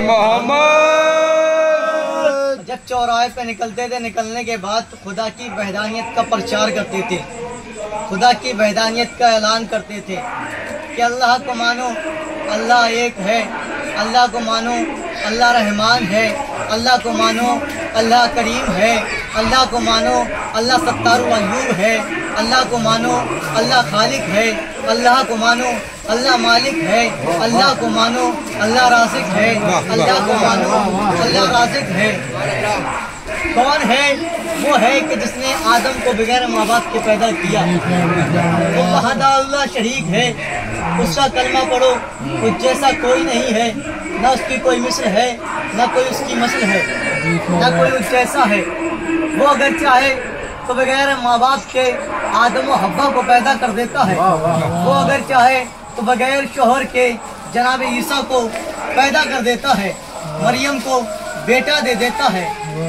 मोहम्मद। जब चौराहे पे निकलते थे, निकलने के बाद खुदा की वहदानियत का प्रचार करते थे, खुदा की वहदानियत का ऐलान करते थे कि अल्लाह को मानो, अल्लाह एक है, अल्लाह को मानो, अल्लाह रहमान है, अल्लाह को मानो, अल्लाह करीम है, अल्लाह को मानो, अल्लाह सत्तारुल अय्यूब है, अल्लाह को मानो, अल्लाह खालिक है, अल्लाह को मानो, अल्लाह मालिक है, अल्लाह को मानो, अल्लाह राज़िक है, अल्लाह को मानो, अल्लाह राज़िक है। कौन है? वो है कि जिसने आदम को बगैर माँ बाप के पैदा किया। वो वहदा अल्लाह शरीक है, उसका कलमा पढ़ो, उस जैसा कोई नहीं है, न उसकी कोई मिस्र है, न कोई उसकी मसल है, न कोई उस जैसा है। वो अगर चाहे तो बगैर माँ बाप के आदम और हव्वा को पैदा कर देता है। वो अगर चाहे तो बगैर शोहर के जनाब ईसा को पैदा कर देता है, मरियम को बेटा दे देता है।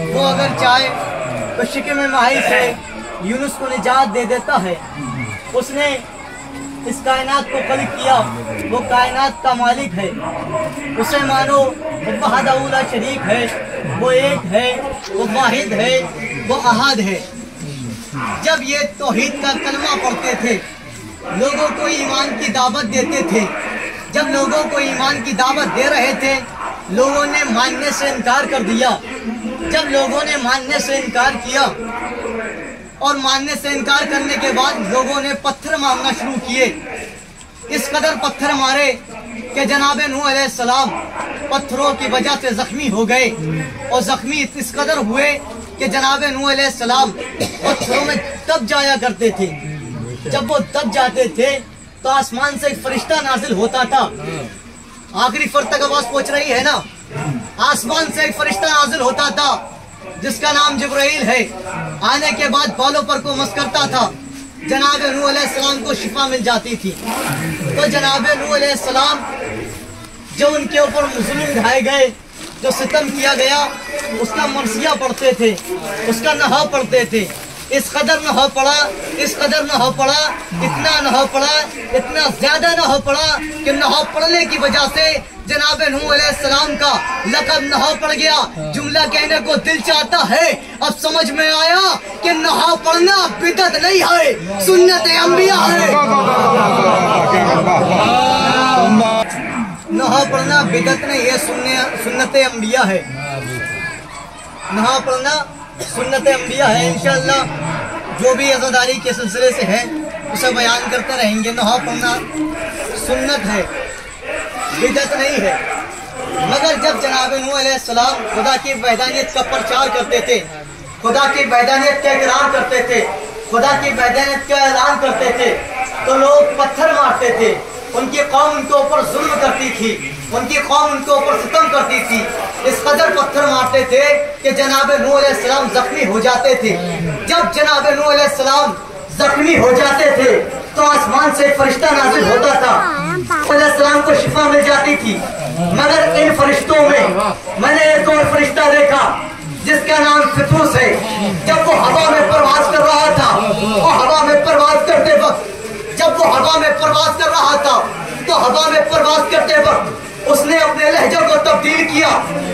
वो अगर चाहे तो शिकम माही से यूनुस को निजात दे देता है। उसने इस कायनात को खल्क किया, वो कायनात का मालिक है। उसे मानो, वो वहदा शरीक है, वो एक है, वो वाहिद है, वो अहद है। जब ये तौहीद का कलमा पढ़ते थे, लोगों को ईमान की दावत देते थे। जब लोगों को ईमान की दावत दे रहे थे, लोगों ने मानने से इनकार कर दिया। जब लोगों ने मानने से इनकार किया और मानने से इनकार करने के बाद लोगों ने पत्थर मारना शुरू किए। इस कदर पत्थर मारे कि जनाब नूह अलैहिस्सलाम पत्थरों की वजह से जख्मी हो गए, और जख्मी इस कदर हुए कि जनाब नूह अलैहिस्सलाम पत्थरों में दब जाया करते थे। जब वो दब जाते थे तो आसमान से एक फरिश्ता नाजिल होता था। आखिरी फर तक आवाज पहुंच रही है ना? आसमान से एक फरिश्ता नाजिल होता था जिसका नाम जिब्राइल है। आने के बाद बालों पर को मस करता था। जनाब नूह अलैहिस्सलाम को शिफा मिल जाती थी। तो जनाब नूह अलैहिस्सलाम जो उनके ऊपर जुल्म ढाए गए, जो सितम किया गया, उसका मरसिया पढ़ते थे, उसका नहा पढ़ते थे। इस कदर न हो पड़ा, इस कदर न हो पड़ा, इतना न हो पड़ा, इतना ज्यादा न हो पड़ा कि न हो पढ़ने की वजह से जनाब नूह अलैहिस्सलाम का लक़ब न हो पड़ गया। जुमला कहने को दिल चाहता है, अब समझ में आया कि न हो पढ़ना बिदअत नहीं है, सुन्नत अंबिया है। न हो पढ़ना बिदअत नहीं है, सुन्नत अंबिया है। न हो पढ़ना सुन्नत अंबिया है। इंशाअल्लाह जो भी अज़ादारी के सिलसिले से है उसे बयान करते रहेंगे। नहा पढ़ना सुन्नत है, बिदअत नहीं है। मगर जब जनाब नूह अलैहिस्सलाम खुदा की वहदानियत का प्रचार करते थे, खुदा की वहदानियत का इकरार करते थे, खुदा की वहदानियत का ऐलान करते थे, तो लोग पत्थर मारते थे। उनकी कौम उनके ऊपर जुल्म करती थी, उनकी कौम उनके ऊपर सितम करती थी। इस कदर पत्थर मारते थे कि जनाब नूह अलैहिस्सलाम जख्मी हो जाते थे। जब जनाब नूह अलैहिस्सलाम जख्मी हो जाते थे तो आसमान से फरिश्ता नाजिल होता था, अलैहिस्सलाम को शिफा मिल जाती थी। मगर इन फरिश्तों में मैंने एक और फरिश्ता देखा जिसका नाम फितूस है। जब वो हवा में प्रवास कर रहा था, और हवा में प्रवास करते वक्त, जब वो हवा में प्रवास कर रहा था तो हवा में प्रवास करते वक्त उसने अपने लहजे को तब्दील किया।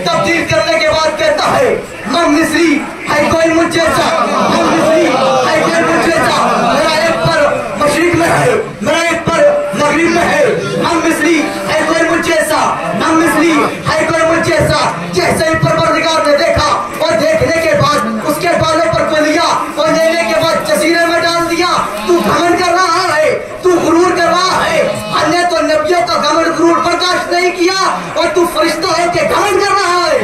तब्दील करने के बाद कहता है, हम मिस्री है कोई मुझ जैसा, हम मिस्री है कोई मुझ जैसा। मेरा एक पर मशरिक में है, मेरा एक पर मगरिब में है। हम मिस्री है कोई मुझ जैसा, हम मिस्री है कोई मुझ जैसा। जैसे ही परवरदिगार ने देखा और देखने के बाद उसके बालों पर को लिया और लेने के बाद जसीरे में डाल दिया। तू घमंड कर रहा है, तू गुरूर कर रहा है। हमने तो नबियों का घमंड गुरूर बर्दाश्त नहीं किया और तू फरिश्ता है कि घमंड कर रहा है।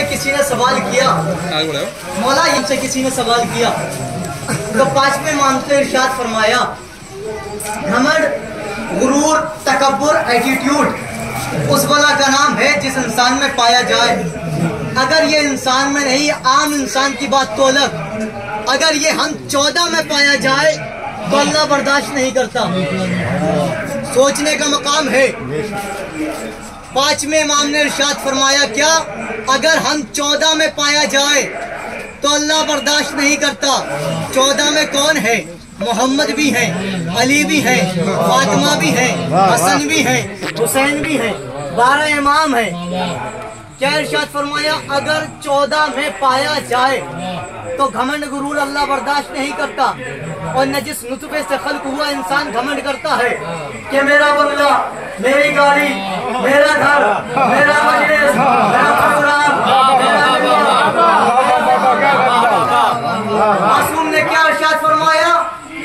किसी ने सवाल किया, मौला इनसे किसी ने सवाल किया तो पांचवें इमाम से इरशाद फरमाया, घमंड, गुरूर, तकब्बुर, एटीट्यूड उस वाला का नाम है जिस इंसान में पाया जाए। अगर ये इंसान में नहीं, आम इंसान की बात तो अलग, अगर ये हम 14 में पाया जाए तो अल्लाह बर्दाश्त नहीं करता। सोचने का मकाम है। पांचवें इमाम ने इरशाद फरमाया, क्या अगर हम 14 में पाया जाए तो अल्लाह बर्दाश्त नहीं करता। 14 में कौन है? मोहम्मद भी है, अली भी है, फातिमा भी है, हसन भी है, हुसैन भी है, 12 इमाम है। क्या इरशाद फरमाया, अगर 14 में पाया जाए तो घमंड गुरूर अल्लाह बर्दाश्त नहीं करता। और न जिस नुतफे से खल्क हुआ इंसान घमंड करता है कि मेरा बंगला, मेरी गाड़ी, मेरा घर, मेरा मजलिस, मेरा प्रोग्राम, मासूम ने क्या इरशाद फरमाया?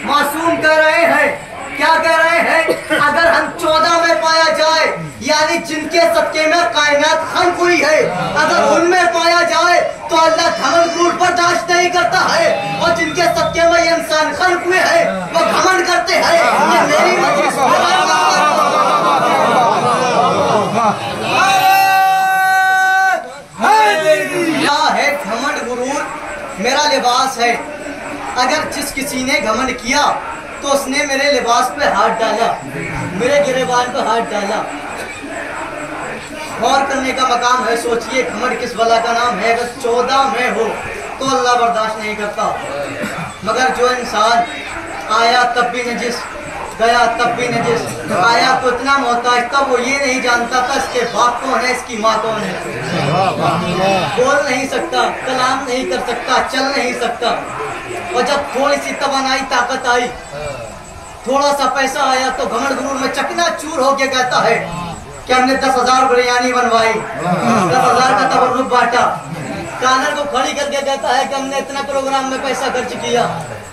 मासूम कह रहे हैं, क्या कह रहे हैं? अगर हम 14 में पाया जाए, यानी जिनके सदके में कायनात खल्क हुई है, अगर उनमें पाया जाए तो अल्लाह घमंड गुरूर बर्दाश्त नहीं करता है। और जिनके सदके में ये इंसान खल्क हुए हैं वो घमंड करते हैं ये मेरी मजलिस है। घमंड गुरूर मेरा लिबास है। अगर जिस किसी ने घमंड किया तो उसने मेरे लिबास पे हाथ डाला, मेरे गिरेबान पे हाथ डाला। गौर करने का मकाम है। सोचिए घमंड किस बला का नाम है। अगर 14 में हो तो अल्लाह बर्दाश्त नहीं करता। मगर जो इंसान आया तब भी नजिस, गया तब भी नजिस, आया तो इतना मोहताज था वो ये नहीं जानता था इसके बाप कौन है, इसकी माँ कौन है। बोल नहीं सकता, कलाम नहीं कर सकता, चल नहीं सकता। और जब थोड़ी सी तवानाई ताकत आई, थोड़ा सा पैसा आया तो घमंड गुरूर में चकनाचूर होके कहता है कि हमने 10,000 बिरयानी बनवाई, 10,000 का तबर्रुक बांटा। कानर को खड़ी करके कहता है कि हमने इतना प्रोग्राम में पैसा खर्च किया।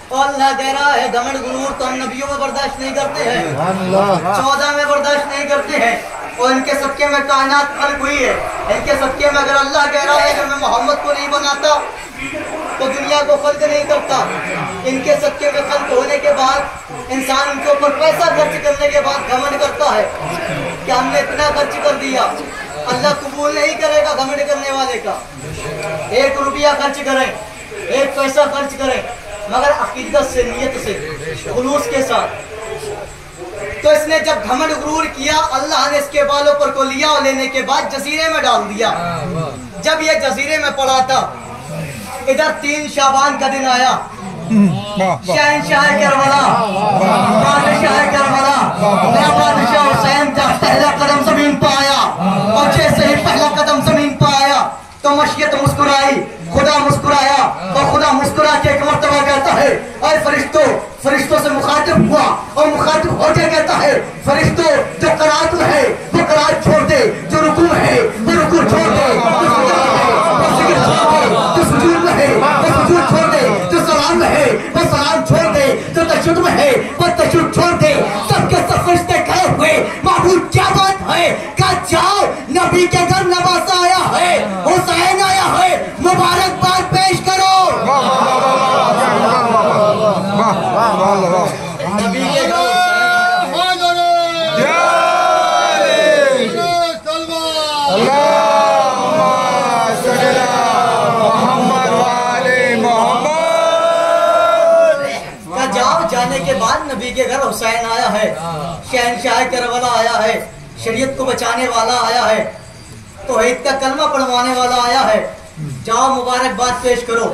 और अल्लाह कह रहा है घमंड गुरूर तो हम नबियों में बर्दाश्त नहीं करते हैं, 14 में बर्दाश्त नहीं करते हैं। और इनके सदके में कायनात खल्क हुई है। इनके सदके में अगर अल्लाह कह रहा है कि मैं मोहम्मद को नहीं बनाता तो दुनिया को खल्क नहीं करता। इनके सदके में खल्क होने के बाद इंसान उनके ऊपर पैसा खर्च करने के बाद घमंड करता है कि हमने इतना खर्च कर दिया। अल्लाह कबूल नहीं करेगा घमंड करने वाले का। 1 रुपया खर्च करें, 1 पैसा खर्च करें, मगर अकीदत से, नियत से, खुलूस के साथ। तो इसने जब घमंड गुरूर किया, अल्लाह ने इसके बालों पर को लिया और लेने के बाद जजीरे में डाल दिया। जब ये जजीरे में पड़ा था, इधर 3 शाबान का दिन आया। शहंशाह करबला, बादशाह करबला, मेरा बादशाह हुसैन का पहला कदम जमीन पर आया। और जैसे ही पहला कदम जमीन पर आया तो मशीयत मुस्कुराई, खुदा मुस्कुराया। और खुदा मुस्कुरा के एक मर्तबा कहता है, अरे फरिश्तों, फरिश्तों से मुखातिब हुआ और मुखातिब होके कहता है, फरिश्तों जो करात में है वो करात छोड़ दे, जो रुकू है वो रुकू छोड़ दे, जो सुजूद है वो सिजदा छोड़ दे, जो सुजूद में है वो सुजूद छोड़ दे, जो सलाम में है वो सलाम छोड़ दे, जो तशहुद में है वो तशहुद छोड़ दे। सबके सब फरिश्ते खड़े हुए, माबूद क्या बात है? क्या जाओ, नबी के घर नवासा आया है, हुसैन आया है, मुबारकबाद पेश करो। नबी के घर जाने के बाद नबी के घर हुसैन आया है, शहंशाह करबला आया है, शरीयत को बचाने वाला आया है, तौहीद का कलमा पढ़वाने वाला आया है। जाओ मुबारकबाद पेश करो।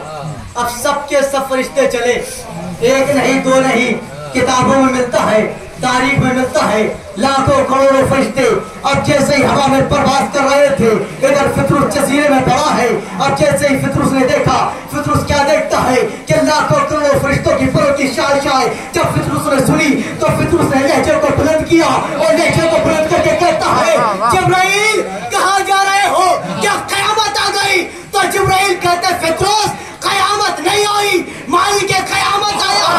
अब सबके सब फरिश्ते चले, 1 नहीं 2 नहीं, किताबों में मिलता है, तारीख में मिलता है, लाखों करोड़ों फरिश्ते। अब जैसे ही हवा में प्रवास कर रहे थे, इधर फितरुस जजीरे में पड़ा है। अब जैसे ही फितरुस ने देखा, फितरुस क्या देखता है कि लाखों करोड़ों फरिश्तों की परों की शाय। जब फितरुस ने सुनी तो फितरुस ने लहजे को बुलंद किया और लहजे को बुलंद करके कहता है, जिब्राइल कहाँ जा रहे हो? क्या कयामत आ गई? तो जिब्राइल कहते, फितरुस कयामत नहीं आई, मालिक के कयामत आया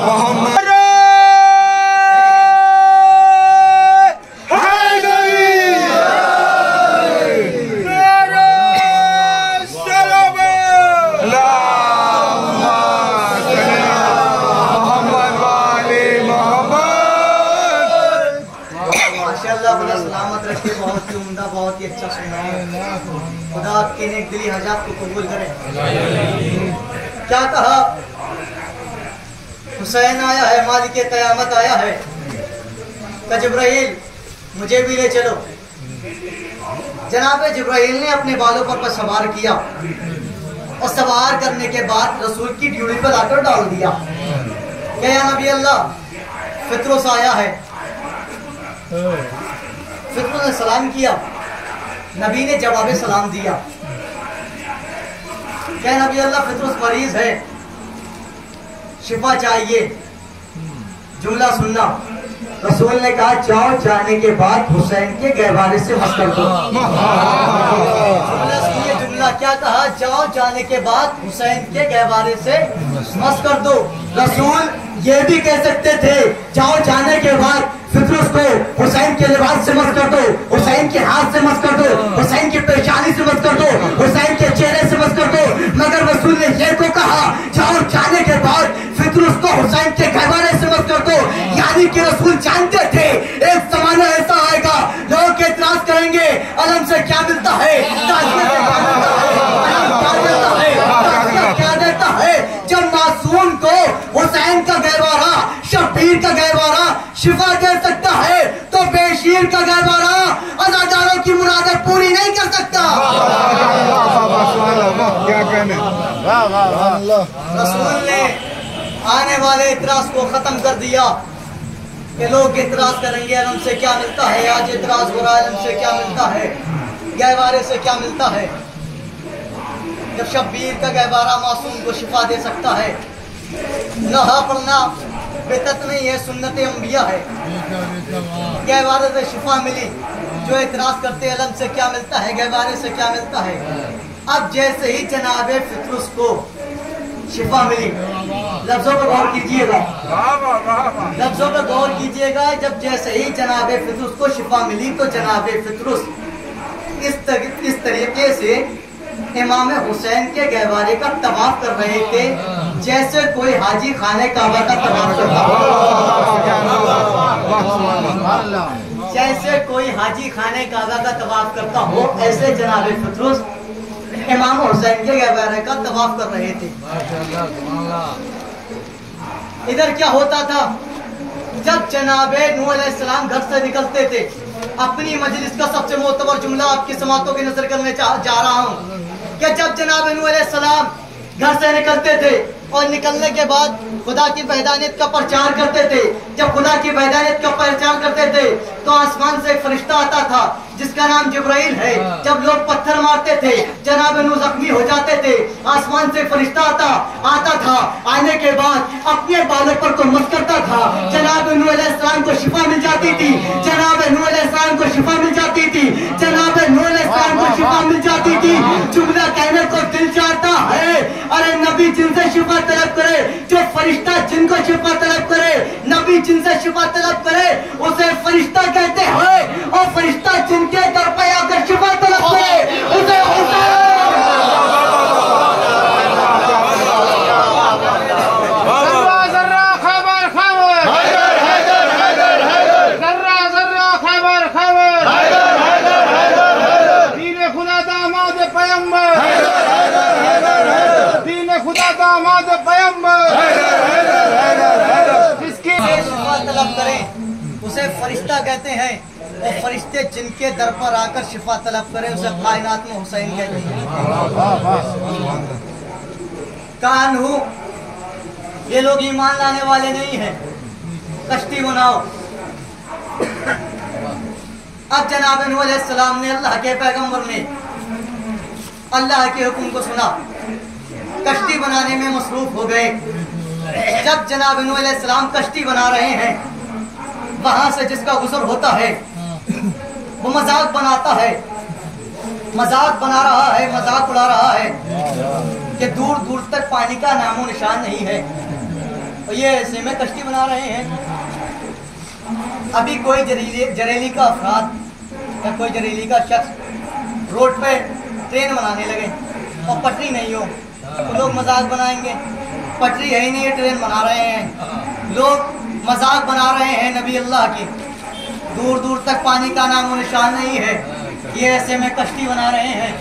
मोहम्मद अच्छा सुनाए। खुदा आपके नेक दिली हजात को कबूल करे। क्या कहा? हुसैन आया है, मालिक क़यामत आया है, का जिब्राइल मुझे भी ले चलो। जनाब जिब्राइल ने अपने बालों पर सवार किया और सवार करने के बाद रसूल की ड्यूटी पर आकर डाल दिया। क्या या नबी अल्लाह, फित्रुस आया है। फित्रुस ने सलाम किया, नबी ने जवाब सलाम दिया। क्या नबी अल्लाह, फित्रुस मरीज है, शिफा चाहिए, जुमला सुनना। रसूल ने कहा जाओ, जाने के बाद हुसैन के गहवारे से मस कर दो। जुमला सुनिए, जुमला क्या कहा? जाओ, जाने के बाद हुसैन के गहवारे से मस कर दो। रसूल ये भी कह सकते थे जाओ, जाने के बाद फित्रुस को हुसैन के लिबास से मस कर दो, हुसैन के हाथ से मस कर दो, हुसैन की पेशानी से मस कर दो, हुसैन के चेहरे से मस कर दो। मगर रसूल ने ये को कहा जाओ, जाने के बाद फित्रुस को हुसैन के गहवारे से मस कर दो। यानी कि रसूल जानते थे एक जमाना ऐसा आएगा, लोग एतराज करेंगे अलम से क्या मिलता है, ताज़िया से क्या मिलता है, अलम क्या देता है, ताज़िया क्या देता है। जब मासूम को हुसैन का गहवारा, शब्बीर का गहवारा शिफा दे सकता है, तो बेशीर का गहवारा अज़ादारों की मुरादें पूरी नहीं कर सकता। क्या कहने। रसूल ने आने वाले इतराज को खत्म कर दिया कि लोग इतराज करेंगे अलम से क्या मिलता है। आज इतराज हो रहा है अलम से क्या मिलता है, गहवारे से क्या मिलता है। जब शब्बीर का गहवारा मासूम को शिफा दे सकता है, नहा पढ़ना बेदत नहीं है, सुन्नत अंबिया है। गहवारे से शिफा मिली, जो एतराज करते अलम से क्या मिलता है, गहवारे से क्या मिलता है। अब जैसे ही जनाबे फित्रुस को शिफा मिली, लफ्जों पर गौर कीजिएगा, लफ्जों पर गौर कीजिएगा। जब जैसे ही जनाबे फित्रुस को शिफा मिली तो जनाबे फित्रुस इस तरीके से इमाम हुसैन के गहवारे का तवाफ कर रहे थे जैसे कोई हाजी खाने काबा का तवाफ करता हो। जैसे कोई हाजी खाने काबा का तवाफ करता हो, ऐसे जनाबे फित्रुस इमाम हुसैन के गहवारे का तवाफ कर रहे थे। इधर क्या होता था? जब जनाबे नूह अलैहिस्सलाम घर से निकलते थे, अपनी मजलिस का सबसे मोतबर जुमला आपकी समातों की नजर करने जा रहा हूँ कि जब जनाब नूह अलैहिस्सलाम घर से निकलते थे और निकलने के बाद खुदा की वहदानियत का प्रचार करते थे। जब खुदा की वहदानियत का प्रचार करते थे तो आसमान से एक फरिश्ता आता था जिसका नाम जिब्राइल है। जब लोग पत्थर मारते थे, जनाब नूह जख्मी हो जाते थे, आसमान से फरिश्ता आता था। आने के बाद अपने बालों पर को मस करता था, जनाब नूह अलैहिस्सलाम को शिफा मिल जाती थी, जनाब नूह अलैहिस्सलाम को शिफा मिल जाती थी, जनाब नूह अलैहिस्सलाम को शिफा मिल जाती थी। जुमला कहने को दिल चाहता है, अरे नबी जिनसे शिफा तलब करे, जो फरिश्ता जिनको शिफा तलब करे, नबी जिनसे शिफा तलब करे उसे फरिश्ता कहते हैं, और फरिश्ता जिनके दर पे आकर शिफा तलब करे उसे तलब करें उसे फरिश्ता कहते हैं, और फरिश्ते जिनके दर पर आकर शिफा तलब करें उसे कायनात में हुसैन कहते हैं। कानू ये लोग ईमान लाने वाले नहीं हैं, कश्ती बनाओ। अब जनाब नूह अलैहिस्सलाम ने, अल्लाह के पैगंबर ने अल्लाह के हुक्म को सुना, कश्ती बनाने में मसरूफ हो गए। जब जनाब नूह अलैहिस्सलाम कश्ती बना रहे हैं, वहां से जिसका गुजर होता है वो मजाक बनाता है, मजाक बना रहा है, मजाक उड़ा रहा है कि दूर दूर तक पानी का नामो निशान नहीं है, और ये ऐसे में कश्ती बना रहे हैं। अभी कोई जरेली का अफराद या कोई जरेली का शख्स रोड पे ट्रेन बनाने लगे और पटरी नहीं हो तो लोग मजाक बनाएंगे, पटरी है ही नहीं, ट्रेन बना रहे हैं। लोग मजाक बना रहे हैं नबी अल्लाह की, दूर दूर तक पानी का नामो निशान नहीं है। ये ऐसे में कश्ती बना रहे हैं,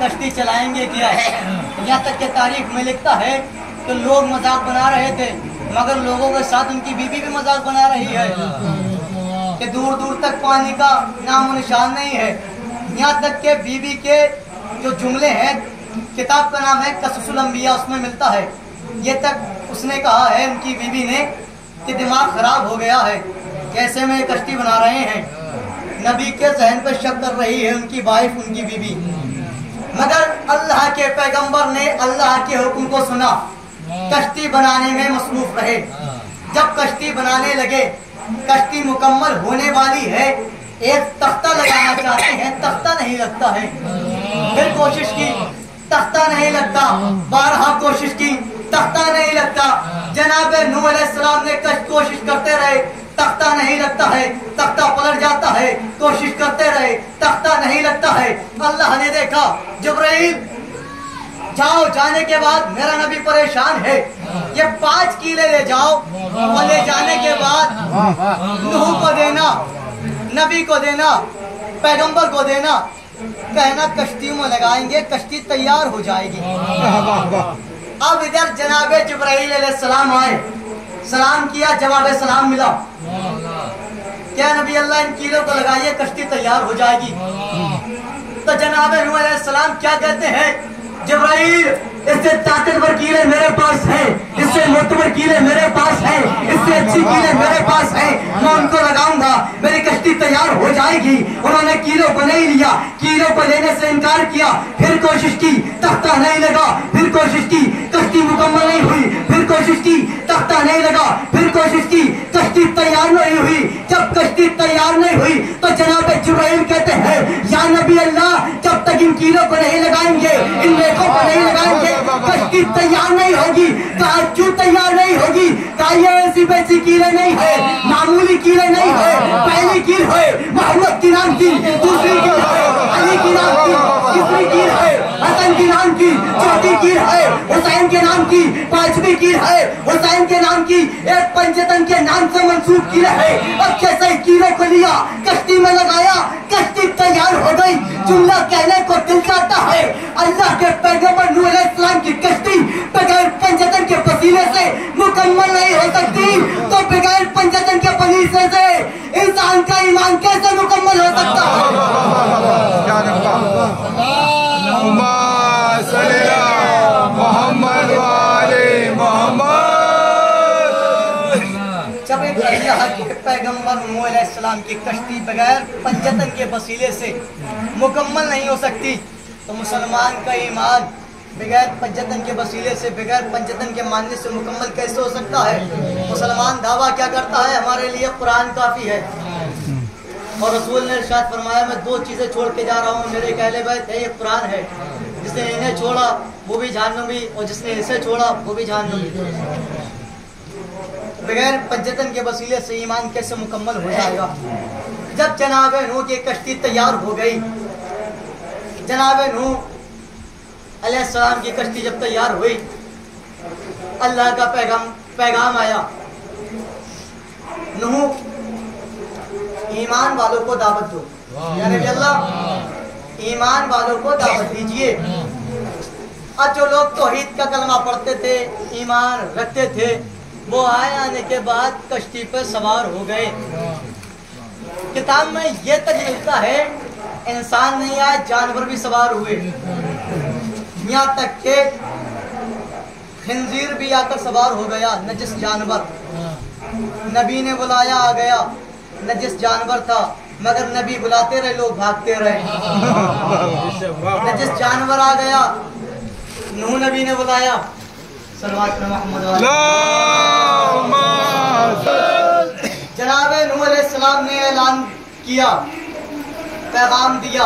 कश्ती चलाएंगे क्या। यहाँ तक के तारीख में लिखता है कि लोग मजाक बना रहे थे, मगर लोगों के साथ उनकी बीवी भी मजाक बना रही है कि दूर दूर तक पानी का नामो निशान नहीं है। यहाँ तक के बीवी के जो जुमले हैं, किताब का नाम है कससुल अंबिया, उसमें मिलता है। ये तक उसने कहा है उनकी बीवी ने कि दिमाग खराब हो गया है, कैसे में कश्ती बना रहे हैं। नबी के जहन पर शक कर रही है उनकी वाइफ, उनकी बीवी। मगर अल्लाह के पैगंबर ने अल्लाह के हुक्म को सुना, कश्ती बनाने में मसरूफ रहे। जब कश्ती बनाने लगे, कश्ती मुकम्मल होने वाली है, एक तख्ता लगाना चाहते हैं, तख्ता नहीं लगता है। फिर कोशिश की, तख्ता नहीं लगता, बारहा कोशिश की, तख्ता नहीं लगता। जनाब नूह अलैहिस्सलाम ने कोशिश करते रहे, तख्ता नहीं लगता है, तख्ता पलट जाता है, कोशिश करते रहे, तख्ता नहीं लगता है। अल्लाह ने देखा, जिब्राइल जाओ, जाने के बाद मेरा नबी परेशान है, ये 5 कीले ले जाओ और ले जाने के बाद नूह को देना, नबी को देना, पैगंबर को देना, कहना कश्ती में लगाएंगे, कश्ती तैयार हो जाएगी। अब इधर जनाबे जिब्राइल अलैहिस्सलाम आए, सलाम किया, जवाब सलाम मिला, क्या नबी अल्लाह इन कीलों को लगाइए, कश्ती तैयार हो जाएगी। तो जनाबे नूह अलैहिस्सलाम क्या कहते हैं, जिब्राइल इससे ताकतवर कीले मेरे पास है, इससे मोतबर कीले मेरे पास है, इससे अच्छी कीले मेरे पास है, मैं उनको लगाऊंगा, मेरी कश्ती तैयार हो जाएगी। उन्होंने कीलों को नहीं लिया, कीलों को लेने से इनकार किया, फिर कोशिश की, तख्ता नहीं लगा, फिर कोशिश की, कश्ती मुकम्मल नहीं हुई, फिर कोशिश की, तख्ता नहीं लगा, फिर कोशिश की, कश्ती तैयार नहीं हुई। जब कश्ती तैयार नहीं हुई तो जनाब जिब्राइल कहते हैं, या नबी अल्लाह, जब तक इन कीलों को नहीं लगाएंगे, इन लेखों को नहीं लगाएंगे, कश्ती तैयार नहीं होगी। कहा क्यों तैयार नहीं होगी? कहा ये ऐसी वैसी कीले नहीं है, मामूली कीले नहीं है। पहली कील है मोहम्मद की नाम की, दूसरी कील है अली की नाम की, तीसरी कील है हसन की नाम की, चौथी कील है हुसैन के नाम की, पांचवी कील है हुसैन के नाम की, एक पंचतन के नाम से मंसूब कील है। अच्छे से कीलों को लिया, कश्ती में लगाया, कश्ती तैयार हो गई। जुमला कहने को दिल चाहता है, अल्लाह के पैगंबर नूह अलैहिस्सलाम की कश्ती बगैर पंचतन के पसीने से मुकम्मल नहीं हो सकती, तो बगैर पंचतन के पसीने से इंसान का ईमान कैसे मुकम्मल हो सकता है? जब एक अल्लाह के पैगंबर नूह अलैहिस्सलाम की कश्ती बगैर पंचतन के वसीले से मुकम्मल नहीं हो सकती, तो मुसलमान का ईमान बगैर पंचतन के वसीले से, बगैर पंचतन के मानने से मुकम्मल कैसे हो सकता है? मुसलमान दावा क्या करता है, हमारे लिए कुरान काफ़ी है, और रसूल ने इरशाद फरमाया, मैं 2 चीज़ें छोड़ के जा रहा हूँ, मेरे कहले बैत है, ये कुरान है, जिसने इन्हें छोड़ा वो भी जहन्नमी, और जिसने इसे छोड़ा वो भी जहन्नमी। बगैर पंचतन के वसीले से ईमान कैसे मुकम्मल हो जाएगा? जब जनाब नूह की कश्ती तैयार हो गई, जनाब नूह अलैहिस्सलाम की कश्ती जब तैयार हुई, अल्लाह का पैगाम आया, नूह ईमान वालों को दावत दो, या नबी अल्लाह ईमान वालों को दावत दीजिए। अब जो लोग तौहीद का कलमा पढ़ते थे, ईमान रखते थे, वो आने के बाद कश्ती पर सवार हो गए। किताब में ये तक मिलता है, इंसान नहीं आए, जानवर भी सवार हुए, यहाँ तक के खंजीर भी आकर सवार हो गया, नजिस जानवर। नबी ने बुलाया, आ गया, नजिस जानवर था, मगर नबी बुलाते रहे, लोग भागते रहे। नजिस जानवर आ गया, नूह नबी ने बुलाया, सल्लल्लाहु अलैहि वसल्लम। जनाब नूह अलैहिस्सलाम ने ऐलान किया, पैगाम दिया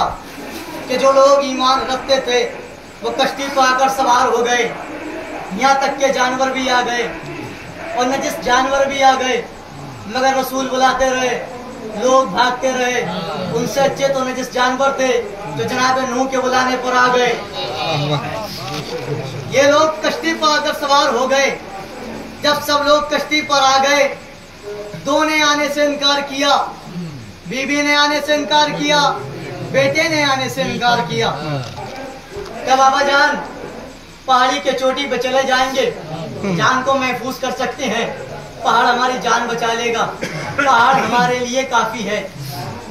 कि जो लोग ईमान रखते थे वो कश्ती पर आकर सवार हो गए, यहाँ तक के जानवर भी आ गए और नजिस जानवर भी आ गए, मगर रसूल बुलाते रहे, लोग भागते रहे। उनसे अच्छे तो नजिस जानवर थे जो जनाब नूह के बुलाने पर आ गए। ये लोग कश्ती पर आकर सवार हो गए। जब सब लोग कश्ती पर आ गए, 2 ने आने से इनकार किया, बीबी ने आने से इनकार किया, बेटे ने आने से इनकार किया। क्या बाबा जान पहाड़ी के चोटी पे चले जाएंगे, जान को महफूज कर सकते हैं, पहाड़ हमारी जान बचा लेगा, पहाड़ हमारे लिए काफी है।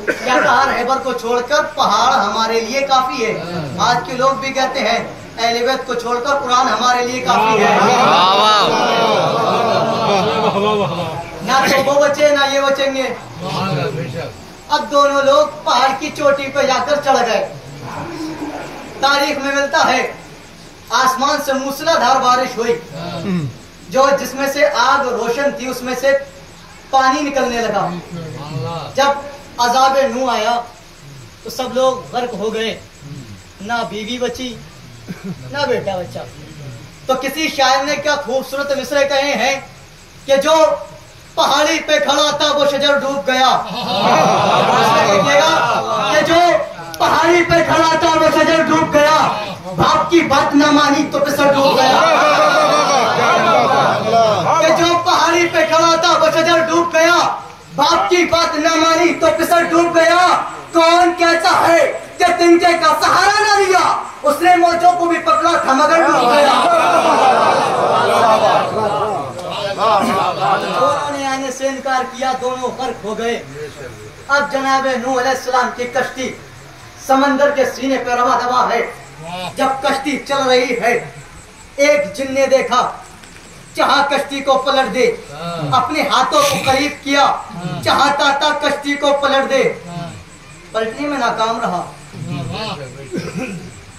क्या कहा, रहबर को छोड़कर पहाड़ हमारे लिए काफी है। आज के लोग भी कहते हैं अहले बैत को छोड़कर कुरान हमारे लिए काफी है। ना तो वो बचे ना ये बचेंगे। अब दोनों लोग पहाड़ की चोटी पर जाकर चढ़ गए। तारीख में मिलता है आसमान से मूसलाधार बारिश हुई, जो जिसमें से आग रोशन थी उसमें से पानी निकलने लगा। जब अज़ाबे नूह आया तो सब लोग गर्क हो गए, ना बीवी बची ना बेटा बचा। तो किसी शायर ने क्या खूबसूरत मिसरे कहे हैं कि जो पहाड़ी पे खड़ा था वो शजर डूब गया। कि जो पहाड़ी पे खड़ा था वो शजर डूब गया, बाप की बात न मानी तो फिसल डूब गया। कि जो पहाड़ी पे खड़ा था वो शजर डूब गया, बाप की बात न मानी तो फिसल डूब गया। कौन कहता है कि तिनके का सहारा न लिया, उसने मौजों को भी पकड़ा था मगर डूब गया। दोनों ने आने से इनकार किया, दोनों गर्क हो गए। अब जनाबे नूह अलैहिस्सलाम की कश्ती समंदर के सीने पर रवा दवा है। जब कश्ती चल रही है, एक जिन ने देखा चाहा कश्ती को पलट दे, अपने हाथों को करीब किया, चाहता था कश्ती को पलट दे, पलटने में नाकाम रहा।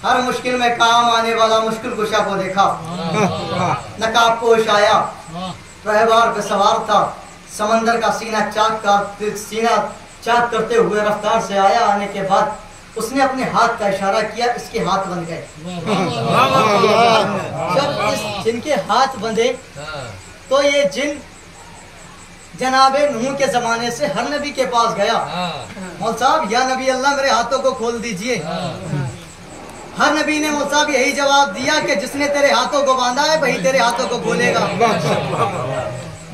हर मुश्किल में काम आने वाला मुश्किल कुशा को देखा, नकाबपोश आया, रहबार पे सवार था, समंदर का सीना चाक करते हुए रफ्तार से आया। आने के बाद उसने अपने हाथ का इशारा किया, इसके हाथ बंध गए। जब इस जिन के हाथ बंधे तो ये जिन जनाबे नूह के जमाने से हर नबी के पास गया, मौल साहब या नबी अल्लाह मेरे हाथों को खोल दीजिए। हर नबी ने मौल साहब यही जवाब दिया कि जिसने तेरे हाथों को बांधा है वही तेरे हाथों को खोलेगा।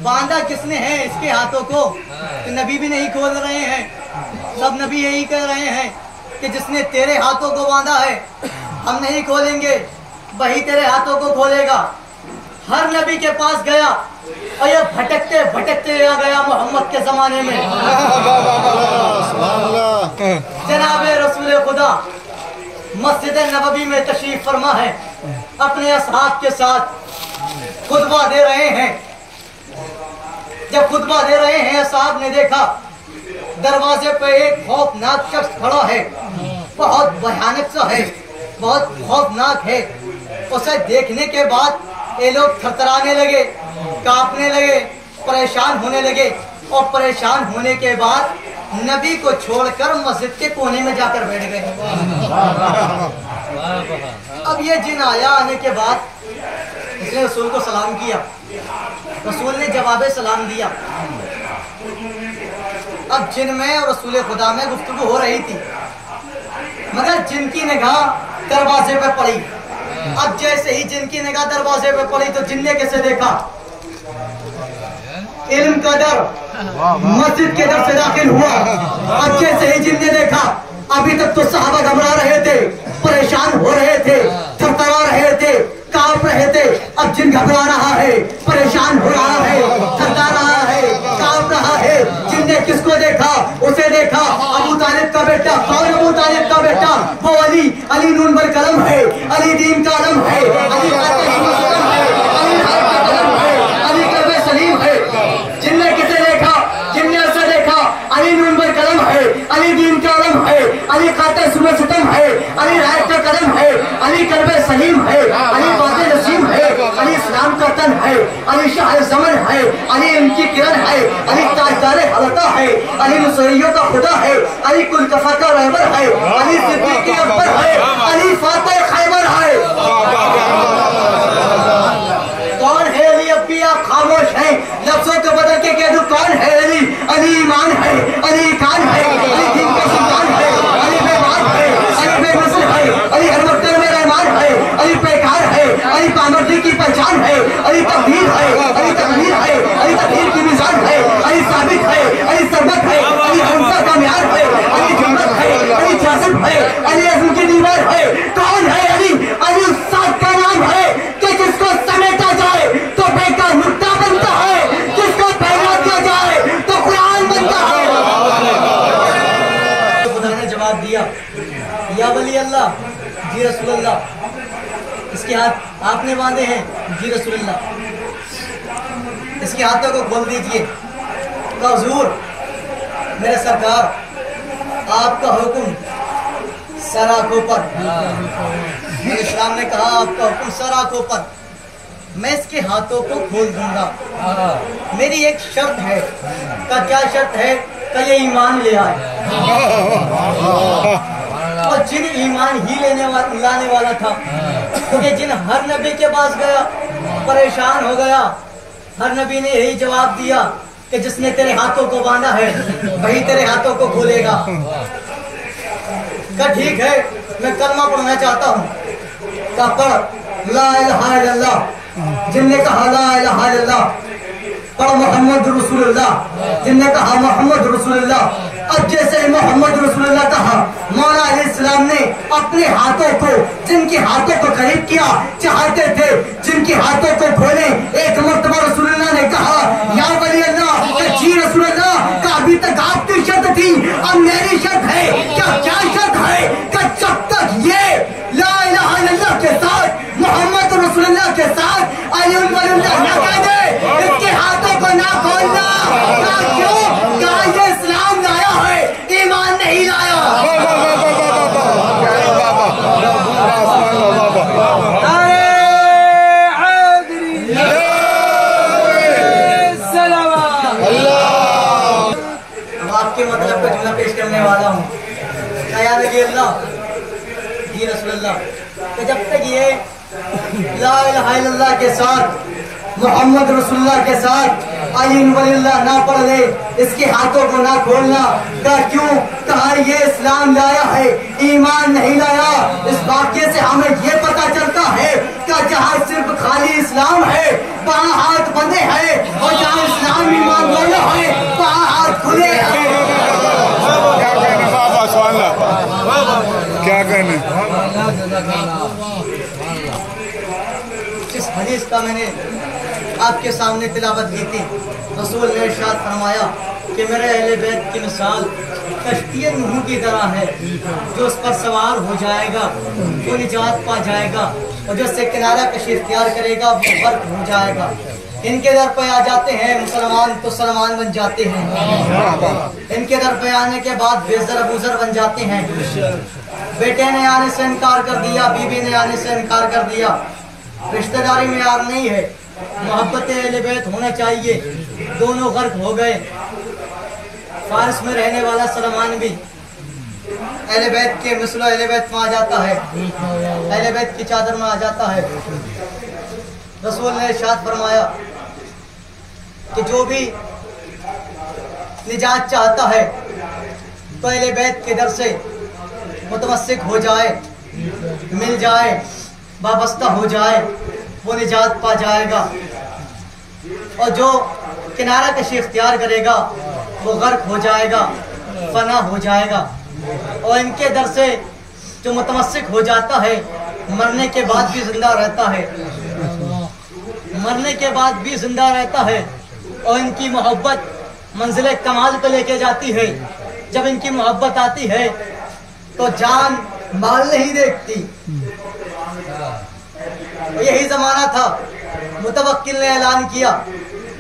बांधा किसने है इसके हाथों को? तो नबी भी नहीं खोल रहे हैं, सब नबी यही कह रहे हैं कि जिसने तेरे हाथों को बांधा है हम नहीं खोलेंगे, वही तेरे हाथों को खोलेगा। हर नबी के पास गया और ये भटकते भटकते आ गया मोहम्मद के जमाने में। जनाबे रसूल खुदा मस्जिद नबवी में तशरीफ फरमा है, अपने असहाब के साथ खुतबा दे रहे हैं। जब खुतबा दे रहे हैं, असहाब ने देखा दरवाजे पे एक खौफनाक शख्स खड़ा है, बहुत भयानक सा है, बहुत खौफनाक है। उसे देखने के बाद ये लोग थरथराने लगे, कांपने लगे, परेशान होने लगे और परेशान होने के बाद नबी को छोड़कर मस्जिद के कोने में जाकर बैठ गए। अब ये जिन आया, आने के बाद इसने रसूल को सलाम किया, रसूल ने जवाब सलाम दिया। अब जिन में और रसूल खुदा में गुफ्तगू हो रही थी, मगर जिन की निगाह दरवाजे पे पड़ी। अब जैसे ही जिन की निगाह दरवाजे पे पड़ी तो जिन ने कैसे देखा, इल्म का दर मस्जिद के दर से दाखिल हुआ। अब जैसे ही जिन ने देखा, अभी तक तो सहाबा घबरा रहे थे, परेशान हो रहे थे, थरथरा रहे थे, कांप रहे थे। अब जिन घबरा रहा है, परेशान हो रहा है, थरथरा रहा है, कांप रहा है। जिन ने किसको देखा? उसे देखा अबू तालिब का बेटा। कौन अबू तालिब का बेटा? वो अली। अली नून बल कलम है, अली दीन का आलम है, अली अली कल्बे सलीम है। जिनने किसे देखा? जिनने उसे देखा। अली नून बल कलम है, अली दीन का आलम है, अली खाते सुबह सितम है, अली रायत का कलम है, अली कल्बे सलीम है, अली बातें नसीम है, अली इस्लाम का तन है, अली शाह ज़मन है, अली इनकी किरण है, अली ताजदार हलका है, अली मुसरियों का खुदा है, अली कुल कफा का रहबर है, अली सिद्दीक़ अकबर है, अली फातिह खैबर है। कौन है अली? अब भी आप खामोश हैं, लफ्जों को बदल के कह दूं कौन है अली? अली ईमान है, अली कान है, अली दीन का सुल्तान है, अली बेमान है, अली बेमिसल है, अली हर मक्तब में रहमान है, अली पैकार है, अली पामर्दी की पहचान है, अली तकदीर है, अली तकदीर है, अली तकदीर की मिजान है, अली साबित है, अली सरबत है, अली हंसा का म्यार है, अली जुम्मत है, अली जासिब या वली अल्लाह, जी रसूल अल्लाह। इसके हाथ आपने बांधे हैं, जी रसूल अल्लाह। इसके हाथों को खोल दीजिए। तो हुजूर मेरे सरकार, आपका हुक्म सर आंखों पर। मेरे इस्लाम ने कहा आपका हुक्म सर आंखों पर, मैं इसके हाथों को खोल दूंगा। मेरी एक शर्त है। का क्या शर्त है? का ये ईमान ले आए। और जिन ईमान ही लाने वाला था, क्योंकि जिन हर नबी के पास गया परेशान हो गया, हर नबी ने यही जवाब दिया कि जिसने तेरे हाथों को बांधा है वही तेरे हाथों को खोलेगा। का ठीक है, मैं कलमा पढ़ना चाहता हूँ। का पढ़ ला इलाहा इल्लल्लाह। जिनने कहा ला इलाहा इल्लल्लाह, पढ़ मोहम्मद रसूलुल्लाह। जिनने कहा मोहम्मद रसूलुल्लाह, अब जैसे मोहम्मद रसूलुल्लाह कहा, मौला अलैहिस्सलाम ने अपने हाथों को, जिनके हाथों को करीब किया चाहते थे, जिनके हाथों को खोले। एक मर्तबा रसूलुल्लाह ने कहा या वली अल्लाह, जी रसूलुल्लाह, का अभी तक आपकी शर्त थी, अब मेरी शर्त है। क्या क्या शर्त है? कि जब तक ये ला इलाहा इल्लल्लाह के साथ, मोहम्मद रसूलुल्लाह के साथ अली वलीउल्लाह ना कह दे, इसके हाथों को ना खोलना। क्यों? क्या ये इस्लाम लाया है, ईमान नहीं लाया। अब आपके मतलब का जुमला पेश करने वाला हूँ। या नबी अल्लाह, जी रसूलुल्लाह, तो जब तक ये ला इलाहा इल्लल्लाह के साथ, मोहम्मद रसूलुल्लाह के साथ अली वलीउल्लाह ना पढ़ ले, इसके हाथों को ना खोलना। का क्यों? कहा ये इस्लाम लाया है, ईमान नहीं लाया। इस वाक्य से हमें ये पता चलता है कि जहाँ सिर्फ खाली इस्लाम है वहाँ हाथ बंधे हैं, और जहाँ इस्लाम ईमान दोनों है वहाँ हाथ खुले हैं। क्या कहने? जिस हदीस का मैंने आपके सामने तिलावत की थी, रसूल ने इरशाद फरमाया कि मेरे अहले बैत की मिसाल कश्ती नूह की तरह है, जो उस पर सवार हो जाएगा वो निजात पा जाएगा, और जो उससे किनारा कशी इख्तियार करेगा वो गर्क हो जाएगा। इनके दर पे आ जाते हैं मुसलमान तो सलमान बन जाते हैं, इनके दर पे आने के बाद बेजर अबूजर बन जाते हैं। बेटे ने आने से इनकार कर दिया, बीबी ने आने से इनकार कर दिया। रिश्तेदारी में यार नहीं है, मोहब्बत अहले बैत होना चाहिए। दोनों गर्क हो गए। फारिस में रहने वाला सलमान भी अहले बैत के मिसलो अहले बैत में आ जाता है, अहले बैत की चादर में आ जाता है। रसूल ने इरशाद फरमाया कि जो भी निजात चाहता है तो अहले बैत के दर से मुतमस्सिक हो जाए, मिल जाए, वाबस्ता हो जाए, वो निजात पा जाएगा। और जो किनारा कशी इख्तियार करेगा वो गर्क हो जाएगा, फना हो जाएगा। और इनके दर से जो मुतमस्सिक हो जाता है मरने के बाद भी जिंदा रहता है, मरने के बाद भी जिंदा रहता है। और इनकी मोहब्बत मंजिल कमाल पे लेके जाती है। जब इनकी मोहब्बत आती है तो जान माल नहीं देखती। यही जमाना था, मुतवक्किल ने ऐलान किया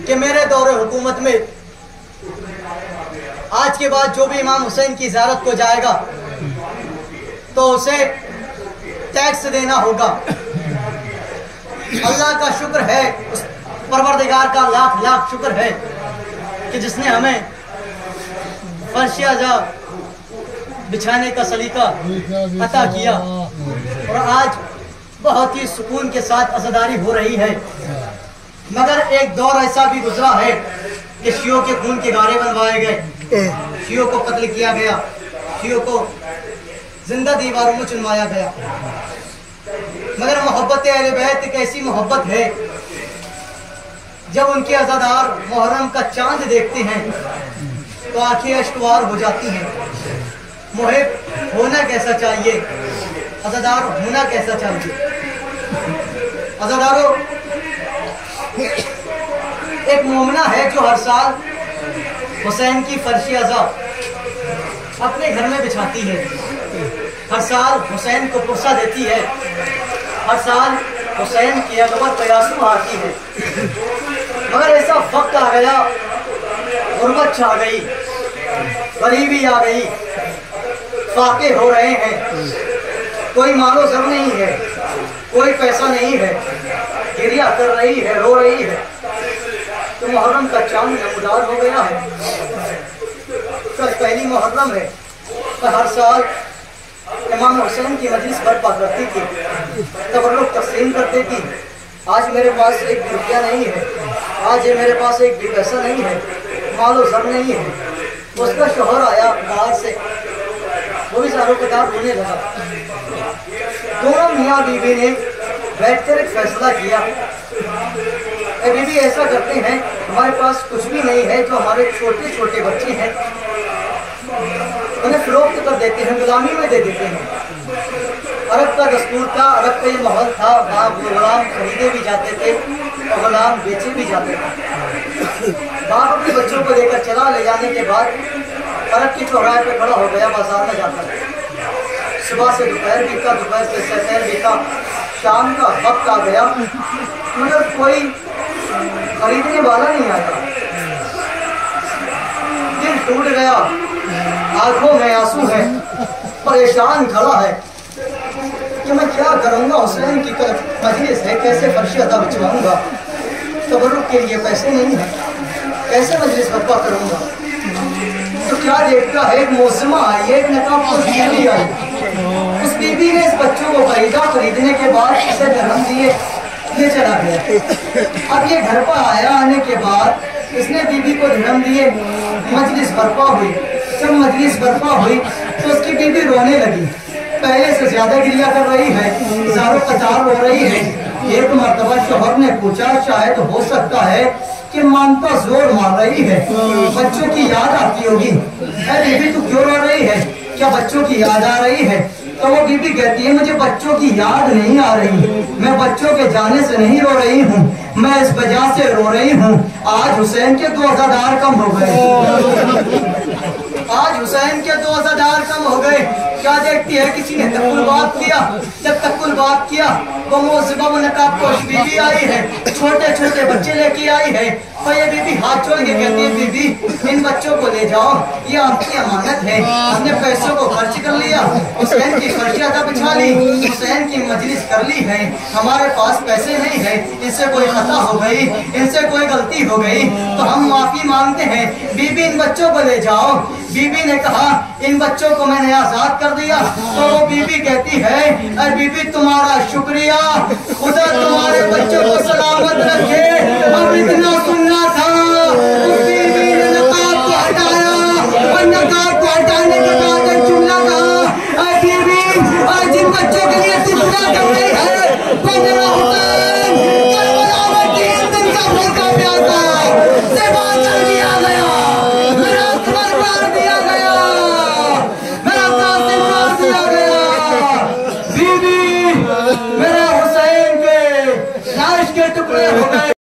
कि मेरे दौरे हुकूमत में आज के बाद जो भी इमाम हुसैन की ज़ियारत को जाएगा तो उसे टैक्स देना होगा। अल्लाह का शुक्र है, उस परवरदिगार का लाख लाख शुक्र है कि जिसने हमें फर्श आज़ा बिछाने का सलीका अता किया। और आज बहुत ही सुकून के साथ अज़ादारी हो रही है। मगर एक दौर ऐसा भी गुजरा है कि शियों के खून के गारे बनवाए गए, शियों को कत्ल किया गया, शियों को जिंदा दीवारों में चुनवाया गया। मगर मोहब्बत अहले बैत एक ऐसी मोहब्बत है, जब उनके अज़ादार मुहर्रम का चांद देखते हैं तो आंखें अश्कवार हो जाती हैं। मुहिब होना कैसा चाहिए, अज़ादार होना कैसा चाहिए। अज़ादारों, एक मोमना है जो हर साल हुसैन की फर्श अज़ा अपने घर में बिछाती है। हर साल हुसैन को पुरसा देती है, हर साल हुसैन की अकबर प्रयासों आती है। मगर ऐसा वक्त आ गया, गुर्बत छा गई, गरीबी आ गई, फाके हो रहे हैं, कोई मालो सर नहीं है, कोई पैसा नहीं है, गिरिया कर रही है, रो रही है। तो मुहर्रम का चांद नमदार हो गया है, कल पहली मुहर्रम है। तो हर साल इमाम हुसैन की मजलिस बर्पा करती थी, तबर्रुक तकसीम करती थी। आज मेरे पास एक भी रुपया नहीं है, आज मेरे पास एक भी पैसा नहीं है, मालो सर नहीं है। उसका शोहर आया बाहर से, वो भी सारों कतार रोने लगा। दोनों मियाँ बीवी ने बैठकर एक फैसला किया, बीबी ऐसा करते हैं, हमारे पास कुछ भी नहीं है, जो हमारे छोटे छोटे बच्चे हैं उन्हें फरोख्त कर देते हैं, गुलामी में दे देते हैं। अरब का दस्तूर था, अरब का ये माहौल था, वहाँ गुलाम खरीदे भी जाते थे और गुलाम बेचे भी जाते थे। बाप अपने बच्चों को लेकर चला, ले जाने के बाद अरब की चौराहे पे खड़ा हो गया, बाजार में जाता है। सुबह से दोपहर बीता, दोपहर से सहर बीता, शाम का वक्त आ गया, मगर कोई खरीदने वाला नहीं आया। दिल टूट गया, आंखों में आंसू है, परेशान खड़ा है कि मैं क्या करूँगा। हुसैन की मजलिस है, कैसे फर्श अदा बिछवाऊँगा, तबर्रुक के लिए पैसे नहीं है, कैसे मजलिस बर्पा करूँगा। तो क्या देखता है, एक मौसमा आई, एक नकाब बीवी आई। उस बीबी ने इस बच्चों को खरीदा, खरीदने के बाद इसे धर्म दिए, ये चला गया। अब ये घर पर आया, आने के बाद इसने बीबी को धर्म दिए, मजलिस बर्पा हुई। जब मजलिस बर्पा हुई तो उसकी बीबी रोने लगी, पहले से ज्यादा गिरिया कर रही है, जारो कतार हो रही है। एक मर्तबा शोहर ने पूछा, शायद हो सकता है कि मानता जोर मार रही है, बच्चों की याद आती होगी। अरे बीबी तू क्यों रो रही है, क्या बच्चों की याद आ रही है? तो वो बीबी कहती है, मुझे बच्चों की याद नहीं आ रही, मैं बच्चों के जाने से नहीं रो रही हूँ, मैं इस वजह से रो रही हूँ, आज हुसैन के 2 अज़ादार कम हो गए। आज हुसैन के 2 अज़ादार कम हो गए। क्या देखती है, किसी ने तकुलबात किया, जब तकुलबात किया वो मोज़िबा नकाबपोश बीबी आई है, छोटे छोटे बच्चे लेके आई है। और ये बीबी हाथ जोड़ के कहती है, बीबी इन बच्चों को ले जाओ, ये आपकी अमानत है, हमने पैसों को खर्च कर लिया, हुसैन की फर्श अदा बिछा ली, हुसैन की मजलिस कर ली है, हमारे पास पैसे नहीं है, इनसे कोई खता हो गई, इनसे कोई गलती हो गई तो हम माफी मांगते हैं, बीबी इन बच्चों को ले जाओ। बीबी ने कहा, इन बच्चों को मैंने आजाद कर दिया। तो वो बीबी कहती है, अरे बीबी तुम्हारा शुक्रिया, खुदा तुम्हारे बच्चों को सलामत रखे, अब इतना सुनना